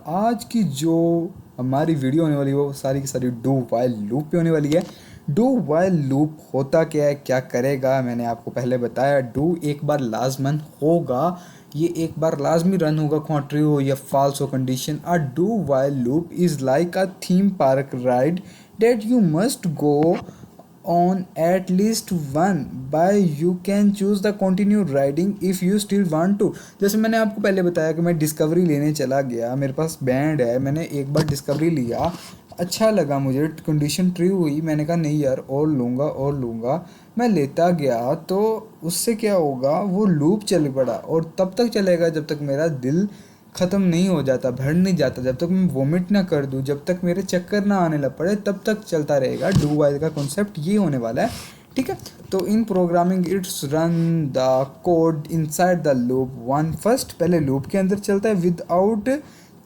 आज की जो हमारी वीडियो होने वाली है वो सारी की सारी डू वाइल लूप पे होने वाली है। डू वाइल लूप होता क्या है, क्या करेगा, मैंने आपको पहले बताया। डू एक बार लाजमन होगा, ये एक बार लाजमी रन होगा, क्वां ट्रू हो या फॉल्स हो condition. A do while loop is like a theme park ride that you must go on at least one by you can choose the continue riding if you still want to। जैसे मैंने आपको पहले बताया कि मैं discovery लेने चला गया, मेरे पास बैंड है, मैंने एक बार डिस्कवरी लिया, अच्छा लगा मुझे, कंडीशन ट्रू हुई, मैंने कहा नहीं यार और लूँगा, मैं लेता गया तो उससे क्या होगा, वो लूप चल पड़ा और तब तक चलेगा जब तक मेरा दिल ख़त्म नहीं हो जाता, भर नहीं जाता, जब तक मैं वोमिट ना कर दूँ, जब तक मेरे चक्कर ना आने लग पड़े, तब तक चलता रहेगा। डू वाइल का कॉन्सेप्ट ये होने वाला है, ठीक है। तो इन programming it's run the code inside the loop one first, पहले लूप के अंदर चलता है विदाउट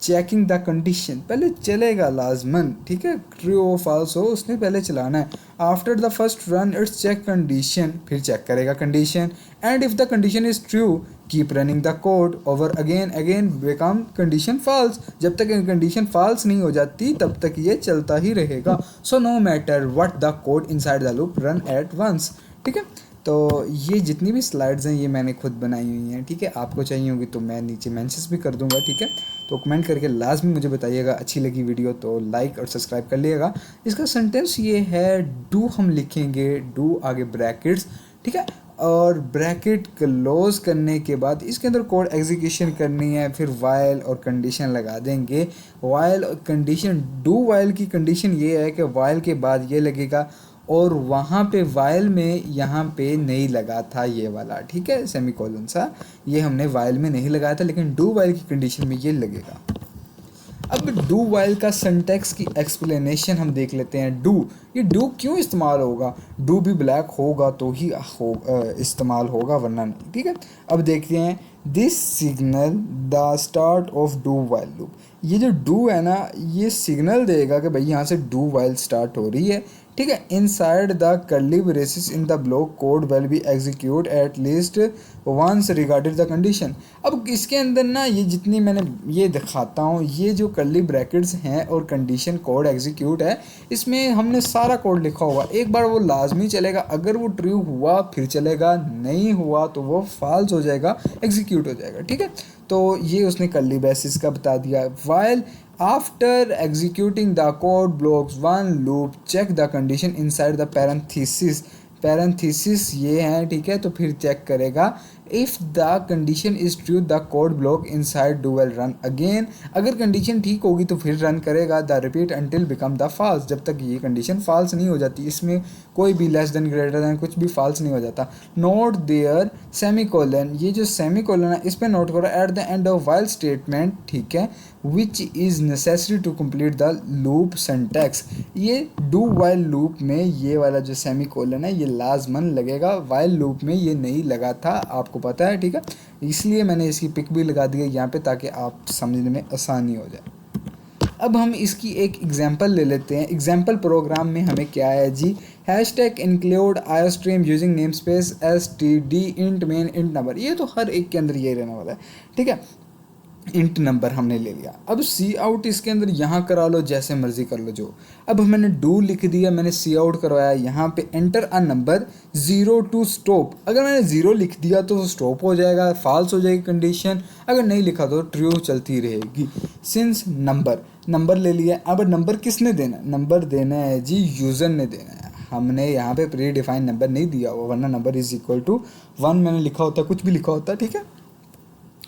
चेकिंग द कंडीशन, पहले चलेगा लाजमन, ठीक है, ट्रू हो फॉल्स हो उसने पहले चलाना है। After the first run it's check condition, फिर चेक करेगा condition, and if the condition is true keep running the code over again become condition false, जब तक कंडीशन फॉल्स नहीं हो जाती तब तक ये चलता ही रहेगा। So no matter what the code inside the loop run at once, ठीक है। तो ये जितनी भी स्लाइड्स हैं ये मैंने खुद बनाई हुई हैं, ठीक है। आपको चाहिए होगी तो मैं नीचे मेंशंस भी कर दूंगा, ठीक है। तो कमेंट करके लाजमी मुझे बताइएगा, अच्छी लगी वीडियो तो लाइक और सब्सक्राइब कर लिएगा। इसका सेंटेंस ये है, डू हम लिखेंगे, डू आगे ब्रैकेट्स, ठीक है, और ब्रैकेट क्लोज करने के बाद इसके अंदर कोड एग्जीक्यूशन करनी है, फिर वाइल और कंडीशन लगा देंगे। वाइल और कंडीशन, डू वाइल की कंडीशन ये है कि वाइल के बाद ये लगेगा और वहाँ पे वाइल में यहाँ पे नहीं लगा था ये वाला, ठीक है, सेमीकोलन सा, ये हमने वाइल में नहीं लगाया था, लेकिन डू वाइल की कंडीशन में ये लगेगा। अब डू वाइल का सिंटैक्स की एक्सप्लेनेशन हम देख लेते हैं। डू, ये डू क्यों इस्तेमाल होगा, डू भी ब्लैक होगा तो ही इस्तेमाल होगा, वरना नहीं, ठीक है। अब देखते हैं, this signal the start of do while loop, ये जो डू है ना ये सिग्नल देगा कि भाई यहाँ से डू वाइल स्टार्ट हो रही है, ठीक है। Inside the curly braces in the block code will be execute at least once regarded the condition. अब इसके अंदर ना ये जितनी मैंने ये दिखाता हूँ, ये जो कर्ली ब्रैकेट्स हैं और कंडीशन कोड एग्जीक्यूट है, इसमें हमने सारा कोड लिखा होगा। एक बार वो लाजमी चलेगा, अगर वो ट्रू हुआ फिर चलेगा, नहीं हुआ तो वो फॉल्स हो जाएगा, एग्जीक्यूट हो जाएगा, ठीक है। तो ये उसने कर्ली ब्रेसेस का बता दिया। While after executing the code blocks one loop check the condition inside the parenthesis ये हैं, ठीक है। तो फिर चेक करेगा if the condition is true the code block inside do will run again, अगर कंडीशन ठीक होगी तो फिर रन करेगा the repeat until become the false, जब तक ये कंडीशन फॉल्स नहीं हो जाती, इसमें कोई भी लेस देन ग्रेटर देन कुछ भी फॉल्स नहीं हो जाता। नोट देयर सेमीकोलन, ये जो सेमीकोलन है इस पर नोट करो, at the end of while statement, ठीक है, which is necessary to complete the loop syntax. ये डू वाइल लूप में ये वाला जो सेमीकोलन है ये लाजमन लगेगा, वाइल लूप में ये नहीं लगा था, आपको पता है, ठीक है। इसलिए मैंने इसकी पिक भी लगा दी है यहाँ पे ताकि आप समझने में आसानी हो जाए। अब हम इसकी एक एग्जांपल ले लेते हैं। एग्जांपल प्रोग्राम में हमें क्या है जी, hashtag include iostream using namespace std int main int number, ये तो हर एक के अंदर ये रहने वाला है, ठीक है। इंट नंबर हमने ले लिया। अब सी आउट इसके अंदर यहाँ करा लो, जैसे मर्जी कर लो जो। अब मैंने डू लिख दिया, मैंने सी आउट करवाया, यहाँ पे enter a number 0 to stop, अगर मैंने 0 लिख दिया तो स्टॉप हो जाएगा, फॉल्स हो जाएगी कंडीशन, अगर नहीं लिखा तो ट्रू चलती रहेगी। सिंस नंबर ले लिया। अब नंबर किसने देना है, नंबर देना है जी यूज़र ने देना है, हमने यहाँ पे प्री डिफाइंड नंबर नहीं दिया हुआ, वरना नंबर इज इक्वल टू 1 मैंने लिखा होता, कुछ भी लिखा होता, ठीक है।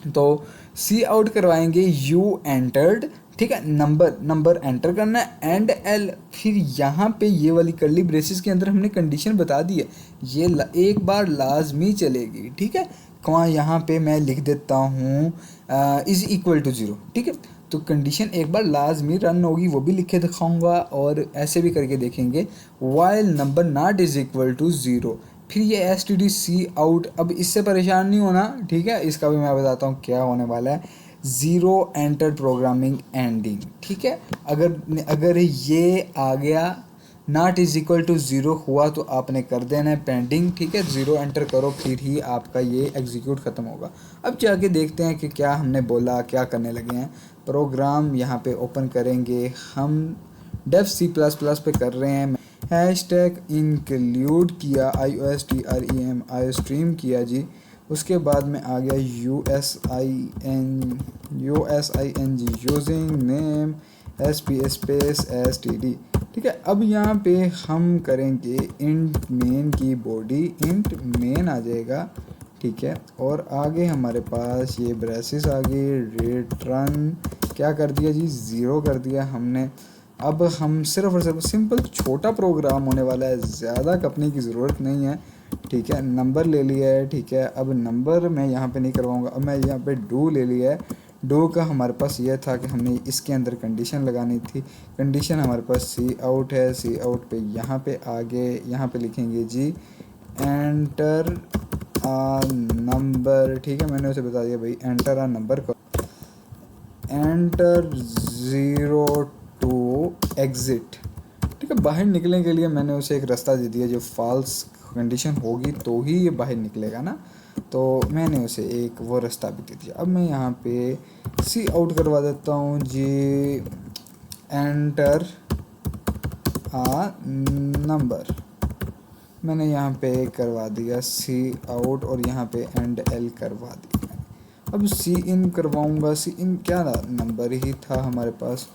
तो सी आउट करवाएंगे यू एंटर्ड, ठीक है, नंबर एंटर करना है, एंड एल, फिर यहाँ पे ये वाली कर्ली ब्रेसेस के अंदर हमने कंडीशन बता दी है, ये एक बार लाजमी चलेगी, ठीक है। वहाँ यहाँ पे मैं लिख देता हूँ इज़ इक्वल टू 0, ठीक है। तो कंडीशन एक बार लाजमी रन होगी, वो भी लिखे दिखाऊंगा, और ऐसे भी करके देखेंगे। While number not is equal to 0, फिर ये stdc आउट। अब इससे परेशान नहीं होना, ठीक है, इसका भी मैं बताता हूँ क्या होने वाला है। 0 एंटर प्रोग्रामिंग एंडिंग, ठीक है। अगर ये आ गया नॉट इज इक्वल टू 0 हुआ तो आपने कर देना है पेंडिंग, ठीक है। 0 एंटर करो फिर ही आपका ये एग्जीक्यूट ख़त्म होगा। अब जाके देखते हैं कि क्या हमने बोला, क्या करने लगे हैं। प्रोग्राम यहाँ पे ओपन करेंगे। हम डेव C++ पे कर रहे हैं। हैशटैग इंक्लूड किया, IOSTREM स्ट्रीम किया जी। उसके बाद में आ गया USING using name SP space STD। ठीक है, अब यहाँ पे हम करेंगे इंट मेन की बॉडी, इंट मेन आ जाएगा। ठीक है, और आगे हमारे पास ये ब्रेसेस आ गए। रिटर्न क्या कर दिया जी, 0 कर दिया हमने। अब हम सिर्फ और सिर्फ सिंपल छोटा प्रोग्राम होने वाला है, ज़्यादा करने की ज़रूरत नहीं है। ठीक है, नंबर ले लिया है। ठीक है, अब नंबर मैं यहाँ पे नहीं करवाऊँगा, अब मैं यहाँ पे डू ले लिया है। डू का हमारे पास ये था कि हमने इसके अंदर कंडीशन लगानी थी। कंडीशन हमारे पास सी आउट है। सी आउट पे यहाँ पे आगे यहाँ पे लिखेंगे जी एंटर आ नंबर। ठीक है, मैंने उसे बता दिया भाई एंटर आ नंबर को, एंटर 0 टू एग्ज़िट। ठीक है, बाहर निकलने के लिए मैंने उसे एक रास्ता दे दिया, जो फॉल्स कंडीशन होगी तो ही ये बाहर निकलेगा ना, तो मैंने उसे एक वो रास्ता भी दे दिया। अब मैं यहाँ पे सी आउट करवा देता हूँ जी, एंटर आ नंबर। मैंने यहाँ पे करवा दिया सी आउट और यहाँ पे एंड एल करवा दिया। अब सी इन करवाऊँगा। सी इन क्या था, नंबर ही था हमारे पास,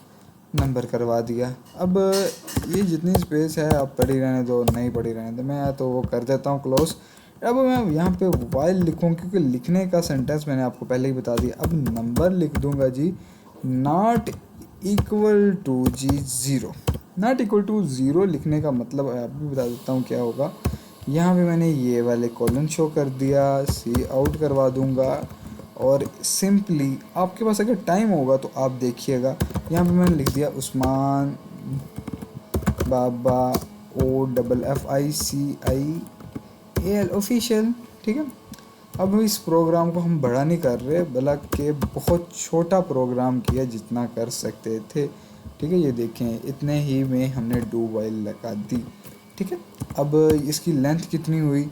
नंबर करवा दिया। अब ये जितनी स्पेस है आप पढ़ी रहने दो, नहीं पढ़ी रहने दो, मैं तो वो कर देता हूँ क्लोज। अब मैं यहाँ पे वाइल लिखूँ, क्योंकि लिखने का सेंटेंस मैंने आपको पहले ही बता दिया। अब नंबर लिख दूँगा जी, नॉट इक्वल टू जी 0। नॉट इक्वल टू 0 लिखने का मतलब आप भी बता देता हूँ क्या होगा। यहाँ पे मैंने ये वाले कॉलन शो कर दिया, सी आउट करवा दूँगा, और सिंपली आपके पास अगर टाइम होगा तो आप देखिएगा, यहाँ पे मैंने लिख दिया उस्मान बाबा OFFICIAL ऑफिशियल। ठीक है, अब इस प्रोग्राम को हम बड़ा नहीं कर रहे, बल्कि बहुत छोटा प्रोग्राम किया जितना कर सकते थे। ठीक है, ये देखें इतने ही में हमने डू वाइल लगा दी। ठीक है, अब इसकी लेंथ कितनी हुई,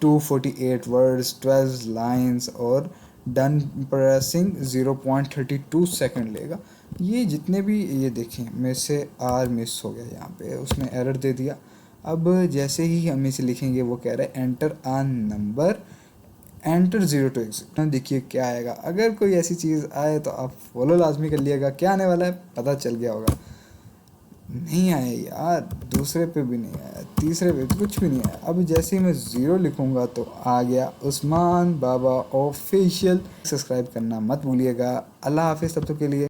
248 वर्ड्स, 12 लाइंस, और डन प्रेसिंग 0.32 सेकंड लेगा। ये जितने भी ये देखें में से आर मिस हो गया, यहाँ पे उसने एरर दे दिया। अब जैसे ही हम इसे लिखेंगे वो कह रहा है enter a number, enter 0 to exit. देखिए क्या आएगा। अगर कोई ऐसी चीज़ आए तो आप फॉलो लाजमी कर लिएगा। क्या आने वाला है पता चल गया होगा। नहीं आया यार, दूसरे पे भी नहीं आया, तीसरे पे कुछ भी नहीं आया। अब जैसे ही मैं 0 लिखूंगा तो आ गया उस्मान बाबा ऑफिशियल। सब्सक्राइब करना मत भूलिएगा। अल्लाह हाफिज़ तब तक के लिए।